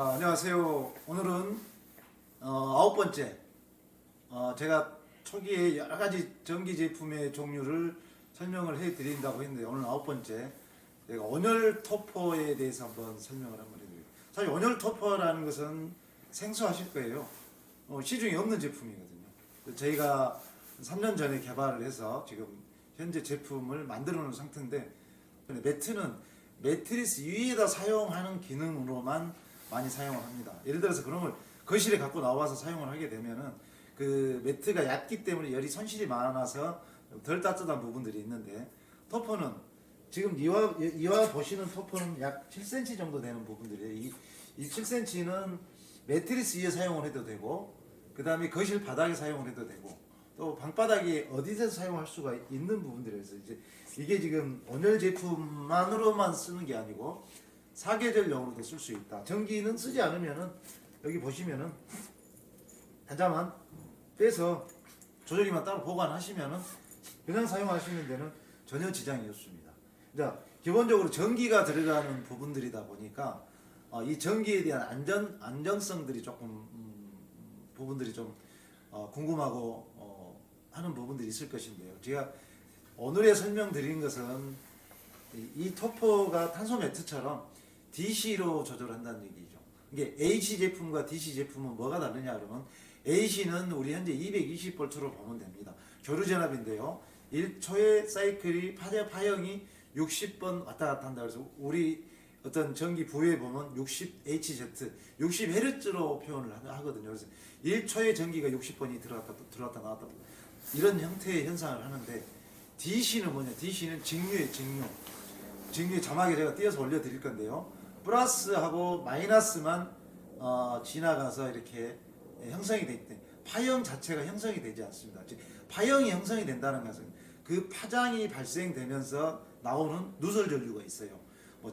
자, 안녕하세요. 오늘은 아홉 번째. 제가 초기에 여러 가지 전기 제품의 종류를 설명을 해드린다고 했는데 오늘 아홉 번째. 제가 온열 토퍼에 대해서 한번 설명을 한번 해드릴게요. 사실 온열 토퍼라는 것은 생소하실 거예요. 시중에 없는 제품이거든요. 저희가 3년 전에 개발을 해서 지금 현재 제품을 만들어 놓은 상태인데, 매트는 매트리스 위에다 사용하는 기능으로만 많이 사용을 합니다. 예를 들어서 그런 걸 거실에 갖고 나와서 사용을 하게 되면은 그 매트가 얕기 때문에 열이 손실이 많아서 덜 따뜻한 부분들이 있는데, 토퍼는 지금 이와 보시는 토퍼는 약 7cm 정도 되는 부분들이에요. 이 7cm는 매트리스 위에 사용을 해도 되고, 그 다음에 거실 바닥에 사용을 해도 되고, 또 방바닥에 어디서 사용할 수가 있는 부분들이어서 이게 지금 온열 제품만으로만 쓰는 게 아니고 사계절용으로도 쓸 수 있다. 전기는 쓰지 않으면은 여기 보시면은 한 자만 빼서 조절기만 따로 보관하시면은 그냥 사용하시는 데는 전혀 지장이 없습니다. 자, 기본적으로 전기가 들어가는 부분들이다 보니까 이 전기에 대한 안전성들이 조금 부분들이 좀 궁금하고 하는 부분들이 있을 것인데요. 제가 오늘의 설명드린 것은 이 토퍼가 탄소 매트처럼 DC로 조절한다는 얘기죠. 이게 AC 제품과 DC 제품은 뭐가 다르냐 그러면, AC는 우리 현재 220V로 보면 됩니다. 교류 전압인데요. 1초의 사이클이 파형이 60번 왔다 갔다 한다. 그래서 우리 어떤 전기 부위에 보면 60Hz, 60Hz로 표현을 하거든요. 그래서 1초의 전기가 60번이 들어갔다 나왔다. 이런 형태의 현상을 하는데, DC는 뭐냐? DC는 직류의 직류. 직류 자막에 제가 띄어서 올려드릴 건데요. 플러스하고 마이너스만 지나가서 이렇게 형성이 되기 때문에 파형 자체가 형성이 되지 않습니다. 즉, 파형이 형성이 된다는 것은 그 파장이 발생되면서 나오는 누설 전류가 있어요.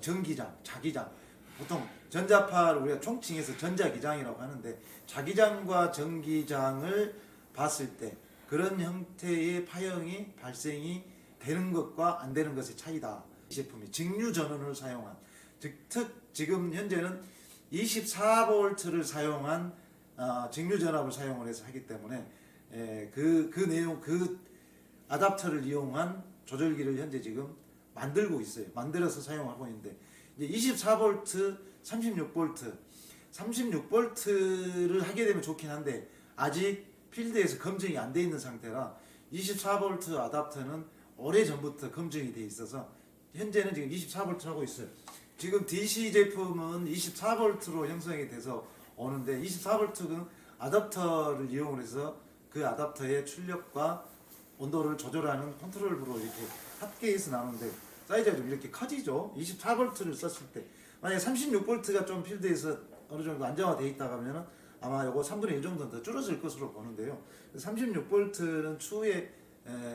전기장, 자기장. 보통 전자파를 우리가 총칭해서 전자기장이라고 하는데, 자기장과 전기장을 봤을 때 그런 형태의 파형이 발생이 되는 것과 안 되는 것의 차이다. 이 제품이 직류 전원을 사용한, 지금 현재는 24V를 사용한 직류 전압을 사용을 해서 하기 때문에 그 아답터를 이용한 조절기를 현재 지금 만들고 있어요. 만들어서 사용하고 있는데, 이제 24V, 36V를 하게 되면 좋긴 한데 아직 필드에서 검증이 안 돼 있는 상태라 24V 아답터는 오래전부터 검증이 돼 있어서 현재는 지금 24V 하고 있어요. 지금 DC 제품은 24V로 형성이 돼서 오는데, 24V는 아답터를 이용해서 그 아답터의 출력과 온도를 조절하는 컨트롤부로 이렇게 합계해서 나오는데, 사이즈가 좀 이렇게 커지죠. 24V를 썼을 때 만약에 36V가 좀 필드에서 어느 정도 안정화되어 있다 하면은 아마 요거 3분의 1 정도는 더 줄어들 것으로 보는데요. 36V는 추후에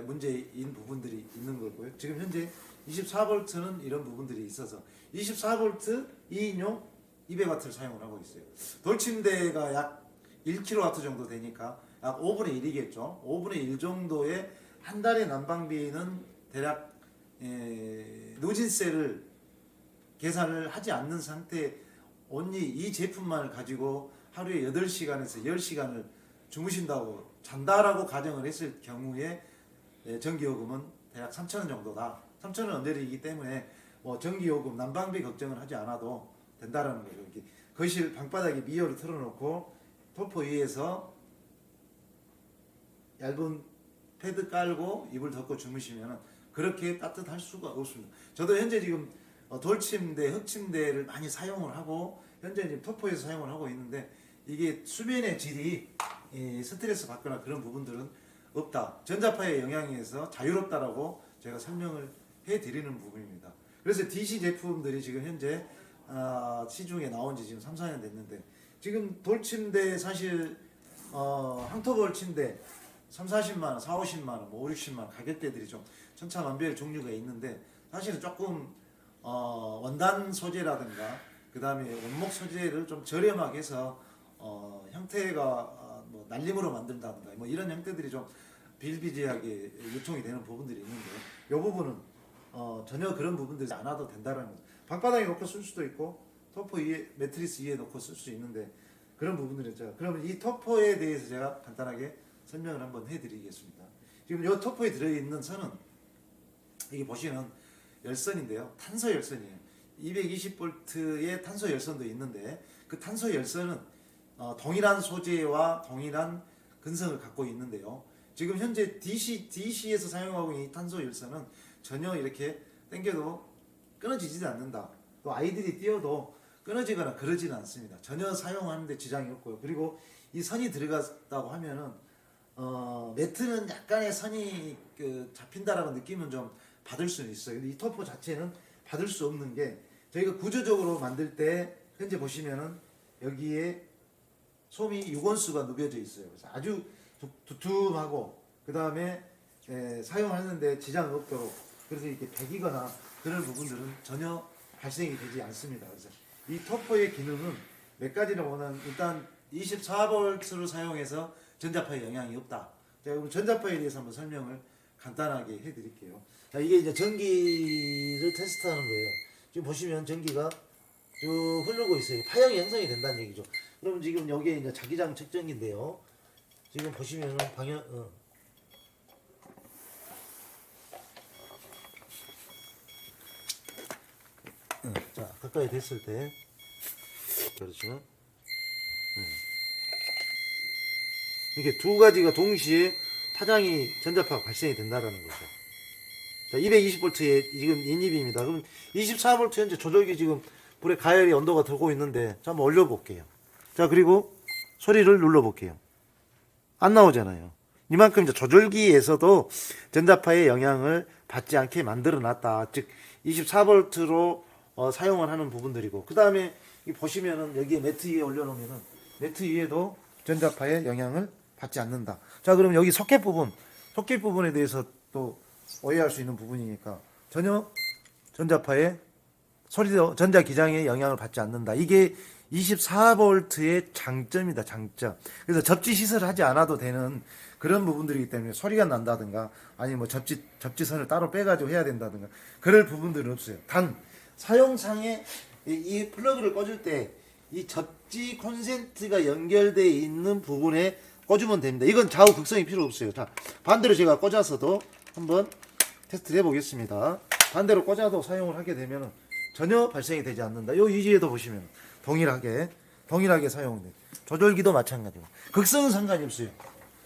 문제인 부분들이 있는 거고요. 지금 현재 24V는 이런 부분들이 있어서 24V 2인용 200W를 사용을 하고 있어요. 돌침대가 약 1kW 정도 되니까 약 5분의 1이겠죠. 5분의 1 정도의 한 달의 난방비는 대략 누진세를 계산을 하지 않는 상태, 온리 이 제품만을 가지고 하루에 8시간에서 10시간을 주무신다고 잔다라고 가정을 했을 경우에 전기요금은 대략 3,000원 정도다. 3,000원 언저리이기 때문에 전기요금, 난방비 걱정을 하지 않아도 된다라는 거죠. 이렇게 거실 방바닥에 미어를 틀어놓고 토퍼 위에서 얇은 패드 깔고 이불 덮고 주무시면 그렇게 따뜻할 수가 없습니다. 저도 현재 지금 돌침대, 흙침대를 많이 사용을 하고 현재 지금 토퍼에서 사용을 하고 있는데, 이게 수면의 질이 스트레스 받거나 그런 부분들은 없다. 전자파의 영향에서 자유롭다라고 제가 설명을 해드리는 부분입니다. 그래서 DC 제품들이 지금 현재 시중에 나온 지 지금 3, 4년 됐는데, 지금 돌침대 사실 항토벌 침대 3, 40만원, 4, 50만원, 5, 60만원 가격대들이 좀 천차만별 종류가 있는데, 사실은 조금 원단 소재라든가 그 다음에 원목 소재를 좀 저렴하게 해서 형태가 날림으로 만든다든가 이런 형태들이 좀 비일비재하게 요청이 되는 부분들이 있는데, 이 부분은 전혀 그런 부분들이 안 와도 된다는 거죠. 방바닥에 놓고 쓸 수도 있고 토퍼 위에 매트리스 위에 놓고 쓸 수 있는데 그런 부분들이죠. 그러면 이 토퍼에 대해서 제가 간단하게 설명을 한번 해드리겠습니다. 지금 이 토퍼에 들어있는 선은 이게 보시면 열선인데요. 탄소 열선이에요. 220V의 탄소 열선도 있는데 그 탄소 열선은 동일한 소재와 동일한 근성을 갖고 있는데요. 지금 현재 DC에서 사용하고 있는 이 탄소 열선은 전혀 이렇게 당겨도 끊어지지 않는다. 또 아이들이 띄워도 끊어지거나 그러지는 않습니다. 전혀 사용하는데 지장이 없고요. 그리고 이 선이 들어갔다고 하면은 매트는 약간의 선이 잡힌다라는 느낌은 좀 받을 수는 있어요. 근데 이 토퍼 자체는 받을 수 없는 게 저희가 구조적으로 만들 때 현재 보시면은 여기에 솜이 6원수가 누벼져 있어요. 그래서 아주 두툼하고 그 다음에 사용하는데 지장 없도록 그래서 이렇게 배기거나 그런 부분들은 전혀 발생이 되지 않습니다. 그래서 이 토퍼의 기능은 몇 가지를 보면 일단 24V를 사용해서 전자파에 영향이 없다. 자, 그럼 전자파에 대해서 한번 설명을 간단하게 해드릴게요. 자, 이게 이제 전기를 테스트하는 거예요. 지금 보시면 전기가 쭉 흐르고 있어요. 파형이 형성이 된다는 얘기죠. 그럼 지금 여기에 이제 자기장 측정기인데요. 지금 보시면은 방향 자, 가까이 됐을 때 그렇죠. 이게 두 가지가 동시에 파장이 전자파가 발생이 된다라는 거죠. 자, 220V의 지금 인입입니다. 그럼 24V 현재 조절기 지금 불에 가열이 온도가 들고 있는데 자, 한번 올려볼게요. 자, 그리고 소리를 눌러볼게요. 안 나오잖아요. 이만큼 이제 조절기에서도 전자파의 영향을 받지 않게 만들어 놨다. 즉 24V로 사용을 하는 부분들이고 그 다음에 보시면은 여기에 매트 위에 올려놓으면은 매트 위에도 전자파의 영향을 받지 않는다. 자, 그럼 여기 소켓 부분에 대해서 또 오해할 수 있는 부분이니까 전혀 전자파의 소리도 전자기장에 영향을 받지 않는다. 이게 24V의 장점이다. 장점. 그래서 접지 시설을 하지 않아도 되는 그런 부분들이기 때문에 소리가 난다든가 아니면 뭐 접지선을 따로 빼가지고 해야 된다든가 그럴 부분들은 없어요. 단 사용상에 이 플러그를 꽂을 때 이 접지 콘센트가 연결되어 있는 부분에 꽂으면 됩니다. 이건 좌우 극성이 필요 없어요. 자, 반대로 제가 꽂아서도 한번 테스트를 해보겠습니다. 반대로 꽂아도 사용을 하게 되면 전혀 발생이 되지 않는다. 요 위지에도 보시면 동일하게 사용돼. 조절기도 마찬가지고. 극성은 상관이 없어요.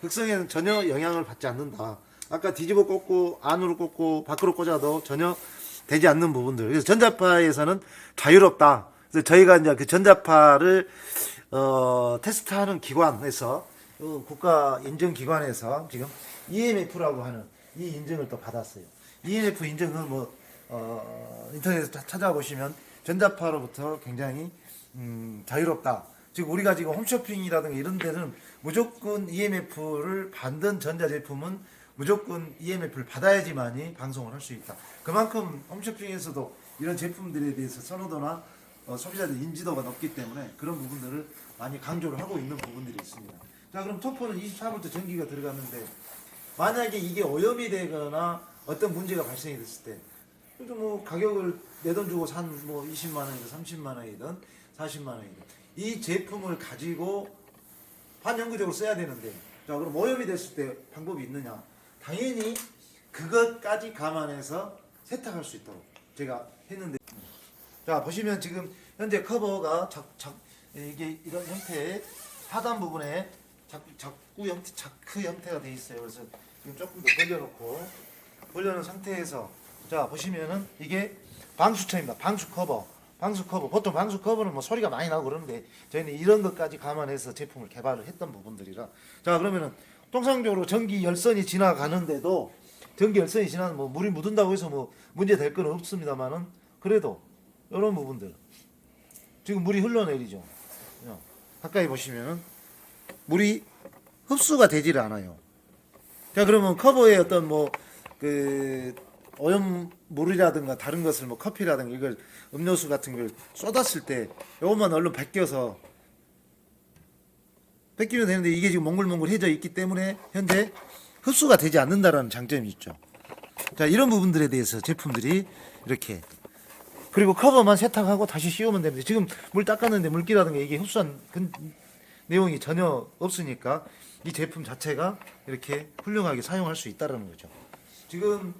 극성에는 전혀 영향을 받지 않는다. 아까 뒤집어 꽂고 안으로 꽂고 밖으로 꽂아도 전혀 되지 않는 부분들. 그래서 전자파에서는 자유롭다. 그래서 저희가 이제 그 전자파를 테스트하는 기관에서 국가 인증 기관에서 지금 EMF라고 하는 이 인증을 또 받았어요. EMF 인증은 인터넷에서 찾아보시면 전자파로부터 굉장히 자유롭다. 즉 우리가 지금 홈쇼핑이라든가 이런 데는 무조건 EMF를 받는 전자제품은 무조건 EMF를 받아야지만이 방송을 할 수 있다. 그만큼 홈쇼핑에서도 이런 제품들에 대해서 선호도나 소비자들 인지도가 높기 때문에 그런 부분들을 많이 강조를 하고 있는 부분들이 있습니다. 자, 그럼 토퍼는 24V 전기가 들어갔는데 만약에 이게 오염이 되거나 어떤 문제가 발생이 됐을 때 그래도 뭐 가격을 내 돈 주고 산 뭐 20만 원이든 30만 원이든 40만 원이든 이 제품을 가지고 반영구적으로 써야 되는데 자, 그럼 오염이 됐을 때 방법이 있느냐? 당연히 그것까지 감안해서 세탁할 수 있도록 제가 했는데 자, 보시면 지금 현재 커버가 이게 이런 형태의 하단 부분에 자크 형태가 되어 있어요. 그래서 지금 조금 더 벌려놓은 상태에서 자, 보시면은 이게 방수처입니다. 방수 커버. 보통 방수 커버는 뭐 소리가 많이 나고 그러는데 저희는 이런 것까지 감안해서 제품을 개발을 했던 부분들이라 자, 그러면은 통상적으로 전기 열선이 지나가는데도 전기 열선이 지나면 뭐 물이 묻은다고 해서 뭐 문제 될 건 없습니다만은 그래도 이런 부분들 지금 물이 흘러내리죠. 가까이 보시면은 물이 흡수가 되지를 않아요. 자, 그러면 커버에 어떤 오염물이라든가 다른 것을 뭐 커피라든가 이걸 음료수 같은 걸 쏟았을 때 요것만 얼른 벗기면 되는데 이게 지금 몽글몽글해져 있기 때문에 현재 흡수가 되지 않는다라는 장점이 있죠. 자, 이런 부분들에 대해서 제품들이 이렇게 그리고 커버만 세탁하고 다시 씌우면 됩니다. 지금 물 닦았는데 물기라든가 이게 흡수한 내용이 전혀 없으니까 이 제품 자체가 이렇게 훌륭하게 사용할 수 있다는 거죠. 지금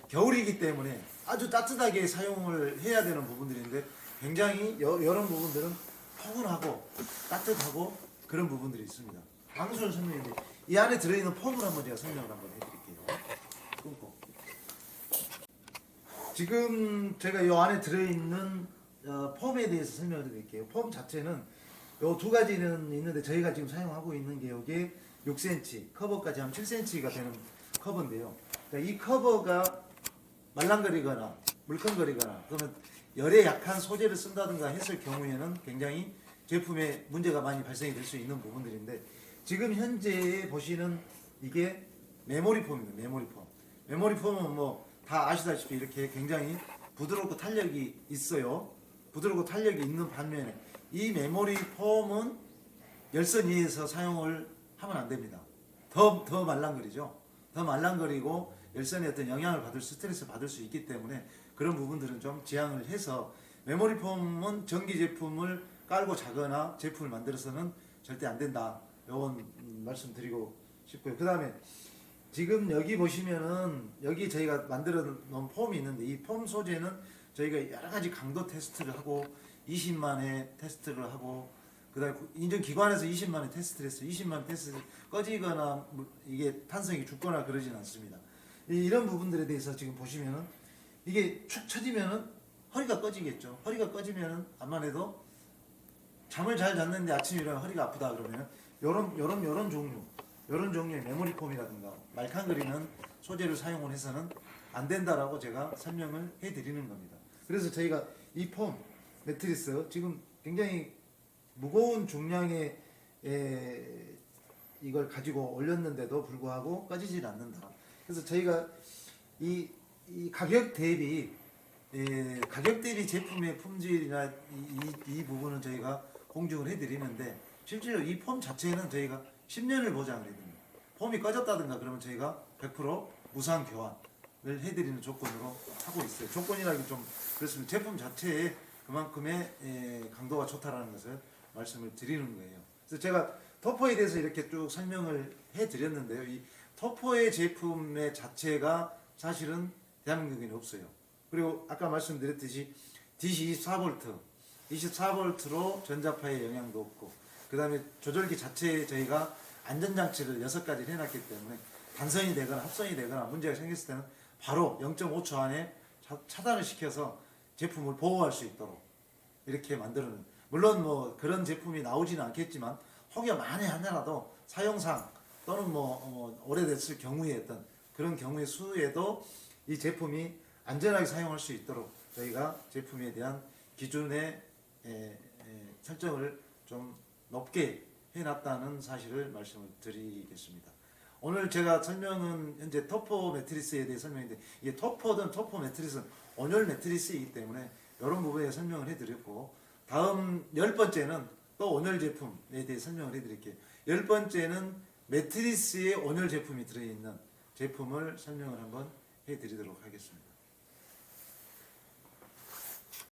겨울이기 때문에 아주 따뜻하게 사용을 해야 되는 부분들인데 굉장히 이런 부분들은 포근하고 따뜻하고 그런 부분들이 있습니다. 방수를 설명인데 이 안에 들어있는 폼을 한번 제가 설명을 한번 해드릴게요. 끊고. 지금 제가 이 안에 들어있는 폼에 대해서 설명을 드릴게요. 폼 자체는 요 두 가지는 있는데 저희가 지금 사용하고 있는 게 요게 6cm, 커버까지 하면 7cm가 되는 커버인데요. 그러니까 이 커버가 말랑거리거나 물컹거리거나 그러면 열에 약한 소재를 쓴다든가 했을 경우에는 굉장히 제품에 문제가 많이 발생이 될 수 있는 부분들인데 지금 현재 보시는 이게 메모리 폼입니다. 메모리 폼. 메모리 폼은 뭐 다 아시다시피 이렇게 굉장히 부드럽고 탄력이 있어요. 부드럽고 탄력이 있는 반면에 이 메모리 폼은 열선 위에서 사용을 하면 안 됩니다. 더 말랑거리죠. 더 말랑거리고 열선에 어떤 영향을 받을 스트레스를 받을 수 있기 때문에 그런 부분들은 좀 지양을 해서 메모리 폼은 전기 제품을 깔고 자거나 제품을 만들어서는 절대 안 된다. 요건 말씀드리고 싶고요. 그 다음에 지금 여기 보시면은 여기 저희가 만들어 놓은 폼이 있는데 이 폼 소재는 저희가 여러 가지 강도 테스트를 하고 20만회 테스트를 하고 그다음에 인증기관에서 20만회 테스트를 했어요. 20만 테스트 꺼지거나 이게 탄성이 죽거나 그러진 않습니다. 이런 부분들에 대해서 지금 보시면은 이게 축 처지면은 허리가 꺼지겠죠. 허리가 꺼지면은 암만 해도 잠을 잘 잤는데 아침에 일어나면 허리가 아프다 그러면 요런 종류의 메모리 폼이라든가 말캉거리는 소재를 사용을 해서는 안 된다라고 제가 설명을 해 드리는 겁니다. 그래서 저희가 이 폼 매트리스 지금 굉장히 무거운 중량의 이걸 가지고 올렸는데도 불구하고 꺼지질 않는다. 그래서 저희가 이 가격 대비 제품의 품질이나 이 부분은 저희가 공증을 해드리는데 실제로 이 폼 자체는 저희가 10년을 보장을 해드립니다. 폼이 꺼졌다든가 그러면 저희가 100% 무상 교환을 해드리는 조건으로 하고 있어요. 조건이라기 좀 그렇습니다. 제품 자체에 그만큼의 강도가 좋다라는 것을 말씀을 드리는 거예요. 그래서 제가 토퍼에 대해서 이렇게 쭉 설명을 해드렸는데요. 이 토퍼의 제품의 자체가 사실은 대한민국에는 없어요. 그리고 아까 말씀드렸듯이 DC 24V로 전자파의 영향도 없고 그 다음에 조절기 자체에 저희가 안전장치를 6가지를 해놨기 때문에 단선이 되거나 합선이 되거나 문제가 생겼을 때는 바로 0.5초 안에 차단을 시켜서 제품을 보호할 수 있도록 이렇게 만들어는 물론 뭐 그런 제품이 나오지는 않겠지만 혹여 만에 하나라도 사용상 또는 오래됐을 경우에 어떤 그런 경우의 수에도 이 제품이 안전하게 사용할 수 있도록 저희가 제품에 대한 기준의 설정을 좀 높게 해놨다는 사실을 말씀을 드리겠습니다. 오늘 제가 설명은 현재 토퍼 매트리스에 대해 설명인데 이게 토퍼든 토퍼 매트리스는 온열 매트리스이기 때문에 이런 부분에 설명을 해드렸고 다음 10번째는 또 온열 제품에 대해 설명을 해드릴게요. 10번째는 매트리스에 온열 제품이 들어있는 제품을 설명을 한번 해드리도록 하겠습니다.